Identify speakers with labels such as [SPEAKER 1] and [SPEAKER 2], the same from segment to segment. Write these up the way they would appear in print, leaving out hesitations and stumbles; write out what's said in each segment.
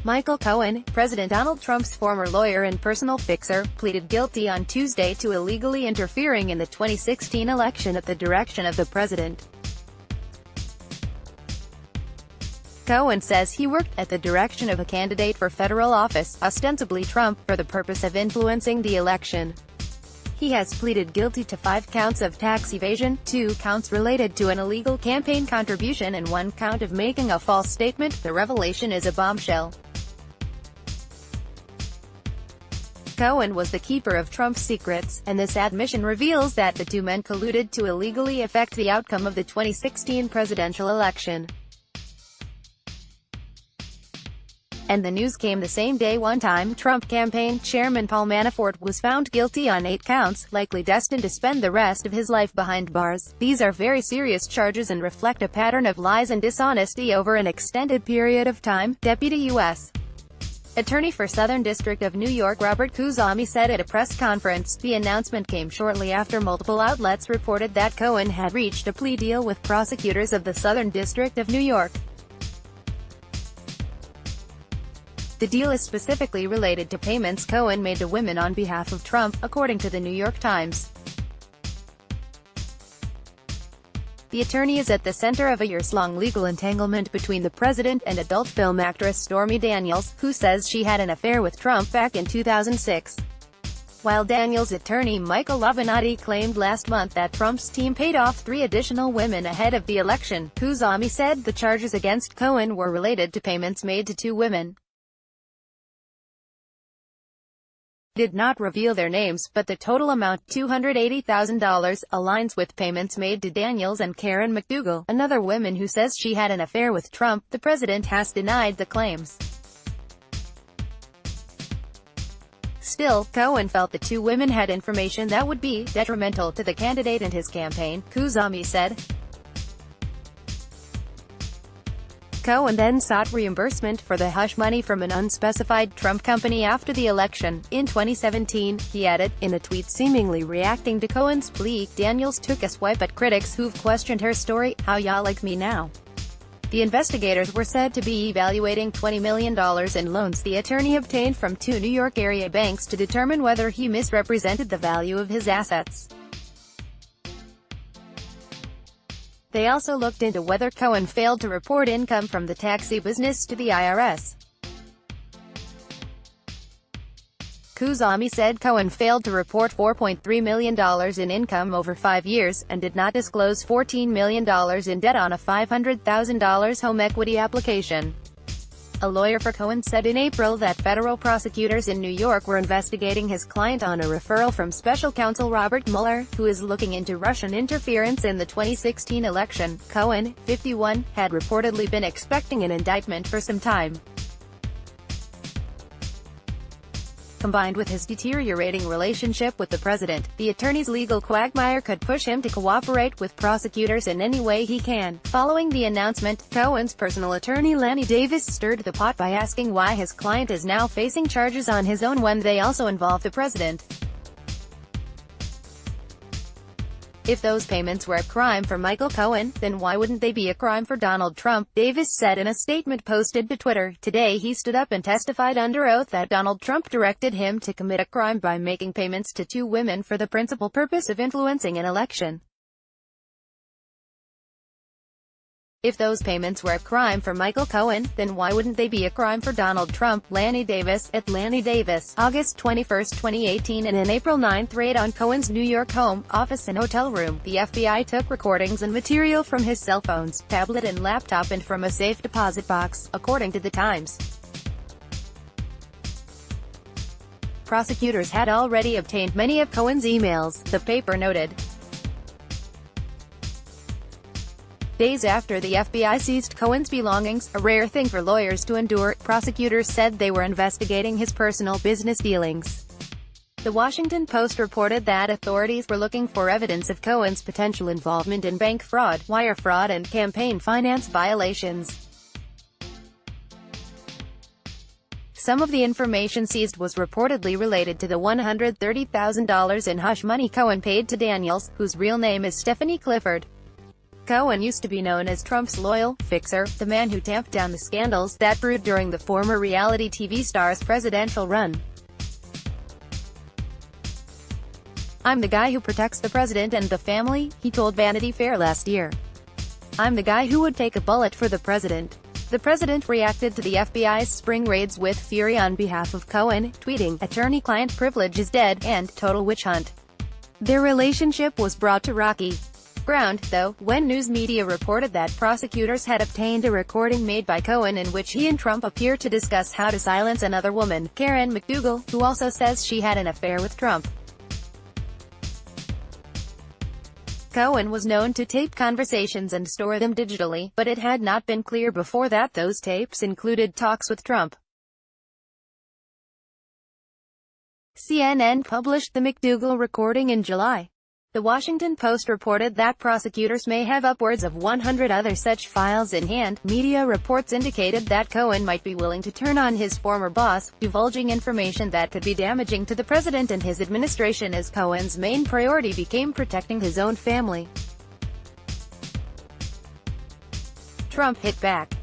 [SPEAKER 1] Michael Cohen, President Donald Trump's former lawyer and personal fixer, pleaded guilty on Tuesday to illegally interfering in the 2016 election at the direction of the president. Cohen says he worked at the direction of a candidate for federal office, ostensibly Trump, for the purpose of influencing the election. He has pleaded guilty to 5 counts of tax evasion, 2 counts related to an illegal campaign contribution and 1 count of making a false statement. The revelation is a bombshell. Cohen was the keeper of Trump's secrets, and this admission reveals that the two men colluded to illegally affect the outcome of the 2016 presidential election. And the news came the same day one-time Trump campaign chairman Paul Manafort was found guilty on 8 counts, likely destined to spend the rest of his life behind bars. These are very serious charges and reflect a pattern of lies and dishonesty over an extended period of time, Deputy U.S. Attorney for Southern District of New York Robert Khuzami said at a press conference. The announcement came shortly after multiple outlets reported that Cohen had reached a plea deal with prosecutors of the Southern District of New York. The deal is specifically related to payments Cohen made to women on behalf of Trump, according to the New York Times. The attorney is at the center of a years-long legal entanglement between the president and adult film actress Stormy Daniels, who says she had an affair with Trump back in 2006. While Daniels' attorney Michael Avenatti claimed last month that Trump's team paid off 3 additional women ahead of the election, Khuzami said the charges against Cohen were related to payments made to 2 women. Did not reveal their names, but the total amount, $280,000, aligns with payments made to Daniels and Karen McDougal, another woman who says she had an affair with Trump. The president has denied the claims. Still, Cohen felt the 2 women had information that would be detrimental to the candidate and his campaign, Khuzami said. Cohen then sought reimbursement for the hush money from an unspecified Trump company after the election. In 2017, he added, in a tweet seemingly reacting to Cohen's plea, Daniels took a swipe at critics who've questioned her story. How y'all like me now? The investigators were said to be evaluating $20 million in loans the attorney obtained from 2 New York area banks to determine whether he misrepresented the value of his assets. They also looked into whether Cohen failed to report income from the taxi business to the IRS. Khuzami said Cohen failed to report $4.3 million in income over 5 years, and did not disclose $14 million in debt on a $500,000 home equity application. A lawyer for Cohen said in April that federal prosecutors in New York were investigating his client on a referral from special counsel Robert Mueller, who is looking into Russian interference in the 2016 election. Cohen, 51, had reportedly been expecting an indictment for some time. Combined with his deteriorating relationship with the president, the attorney's legal quagmire could push him to cooperate with prosecutors in any way he can. Following the announcement, Cohen's personal attorney Lanny Davis stirred the pot by asking why his client is now facing charges on his own when they also involve the president. If those payments were a crime for Michael Cohen, then why wouldn't they be a crime for Donald Trump? Davis said in a statement posted to Twitter. Today he stood up and testified under oath that Donald Trump directed him to commit a crime by making payments to 2 women for the principal purpose of influencing an election. If those payments were a crime for Michael Cohen, then why wouldn't they be a crime for Donald Trump? Lanny Davis, at Lanny Davis, August 21, 2018. In an April 9 raid on Cohen's New York home, office and hotel room, the FBI took recordings and material from his cell phones, tablet and laptop and from a safe deposit box, according to the Times. Prosecutors had already obtained many of Cohen's emails, the paper noted. Days after the FBI seized Cohen's belongings, a rare thing for lawyers to endure, prosecutors said they were investigating his personal business dealings. The Washington Post reported that authorities were looking for evidence of Cohen's potential involvement in bank fraud, wire fraud and campaign finance violations. Some of the information seized was reportedly related to the $130,000 in hush money Cohen paid to Daniels, whose real name is Stephanie Clifford. Cohen used to be known as Trump's loyal fixer, the man who tamped down the scandals that brewed during the former reality TV star's presidential run. "I'm the guy who protects the president and the family," he told Vanity Fair last year. "I'm the guy who would take a bullet for the president." The president reacted to the FBI's spring raids with fury on behalf of Cohen, tweeting, "Attorney-client privilege is dead," and "total witch hunt." Their relationship was brought to rocky ground, though, when news media reported that prosecutors had obtained a recording made by Cohen in which he and Trump appear to discuss how to silence another woman, Karen McDougal, who also says she had an affair with Trump. Cohen was known to tape conversations and store them digitally, but it had not been clear before that those tapes included talks with Trump. CNN published the McDougal recording in July. The Washington Post reported that prosecutors may have upwards of 100 other such files in hand. Media reports indicated that Cohen might be willing to turn on his former boss, divulging information that could be damaging to the president and his administration, as Cohen's main priority became protecting his own family. Trump hit back.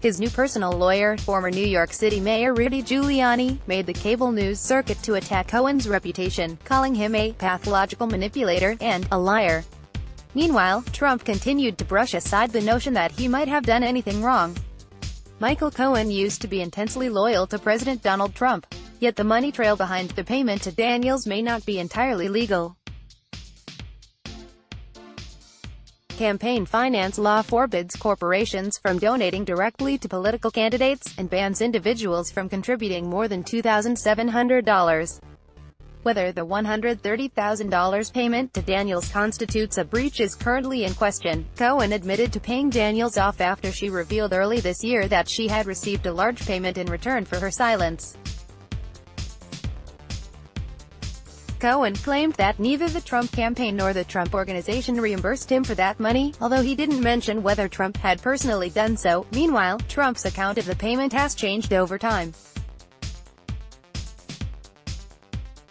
[SPEAKER 1] His new personal lawyer, former New York City Mayor Rudy Giuliani, made the cable news circuit to attack Cohen's reputation, calling him a pathological manipulator and a liar. Meanwhile, Trump continued to brush aside the notion that he might have done anything wrong. Michael Cohen used to be intensely loyal to President Donald Trump, yet the money trail behind the payment to Daniels may not be entirely legal. Campaign finance law forbids corporations from donating directly to political candidates, and bans individuals from contributing more than $2,700. Whether the $130,000 payment to Daniels constitutes a breach is currently in question. Cohen admitted to paying Daniels off after she revealed early this year that she had received a large payment in return for her silence. Cohen claimed that neither the Trump campaign nor the Trump Organization reimbursed him for that money, although he didn't mention whether Trump had personally done so. Meanwhile, Trump's account of the payment has changed over time.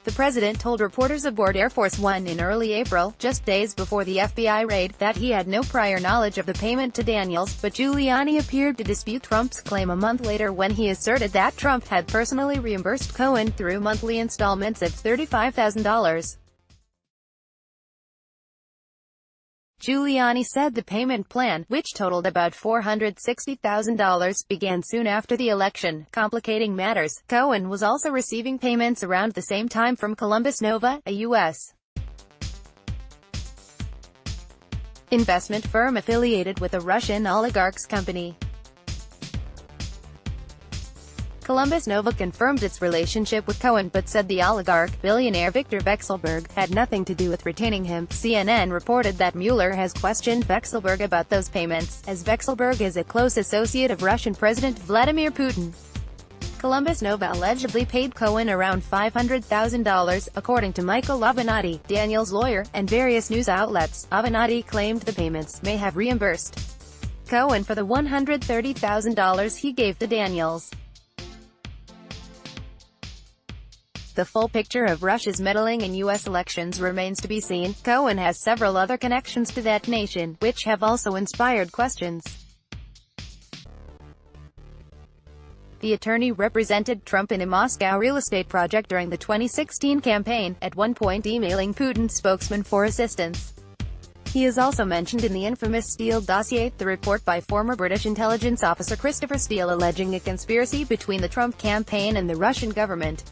[SPEAKER 1] The president told reporters aboard Air Force One in early April, just days before the FBI raid, that he had no prior knowledge of the payment to Daniels, but Giuliani appeared to dispute Trump's claim a month later when he asserted that Trump had personally reimbursed Cohen through monthly installments of $35,000. Giuliani said the payment plan, which totaled about $460,000, began soon after the election, complicating matters. Cohen was also receiving payments around the same time from Columbus Nova, a U.S. investment firm affiliated with a Russian oligarch's company. Columbus Nova confirmed its relationship with Cohen but said the oligarch, billionaire Viktor Vekselberg, had nothing to do with retaining him. CNN reported that Mueller has questioned Vekselberg about those payments, as Vekselberg is a close associate of Russian President Vladimir Putin. Columbus Nova allegedly paid Cohen around $500,000, according to Michael Avenatti, Daniels' lawyer, and various news outlets. Avenatti claimed the payments may have reimbursed Cohen for the $130,000 he gave to Daniels. The full picture of Russia's meddling in U.S. elections remains to be seen. Cohen has several other connections to that nation, which have also inspired questions. The attorney represented Trump in a Moscow real estate project during the 2016 campaign, at one point emailing Putin's spokesman for assistance. He is also mentioned in the infamous Steele dossier, the report by former British intelligence officer Christopher Steele alleging a conspiracy between the Trump campaign and the Russian government.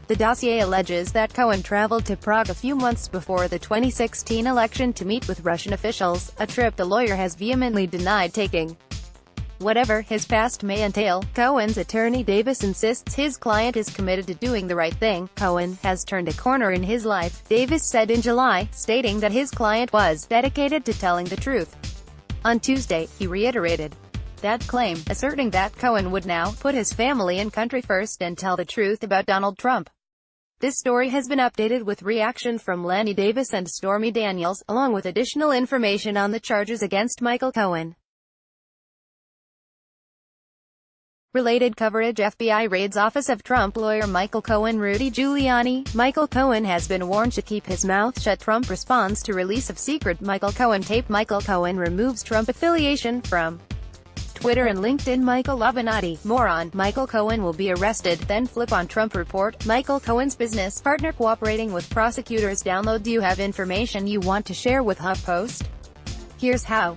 [SPEAKER 1] The dossier alleges that Cohen traveled to Prague a few months before the 2016 election to meet with Russian officials, a trip the lawyer has vehemently denied taking. Whatever his past may entail, Cohen's attorney Davis insists his client is committed to doing the right thing. Cohen has turned a corner in his life, Davis said in July, stating that his client was dedicated to telling the truth. On Tuesday, he reiterated that claim, asserting that Cohen would now put his family and country first and tell the truth about Donald Trump. This story has been updated with reaction from Lanny Davis and Stormy Daniels, along with additional information on the charges against Michael Cohen. Related coverage: FBI raids office of Trump lawyer Michael Cohen. Rudy Giuliani. Michael Cohen has been warned to keep his mouth shut. Trump responds to release of secret Michael Cohen tape. Michael Cohen removes Trump affiliation from Twitter and LinkedIn. Michael Avenatti. More on Michael Cohen will be arrested, then flip on Trump report. Michael Cohen's business partner cooperating with prosecutors. Download. Do you have information you want to share with HuffPost? Here's how.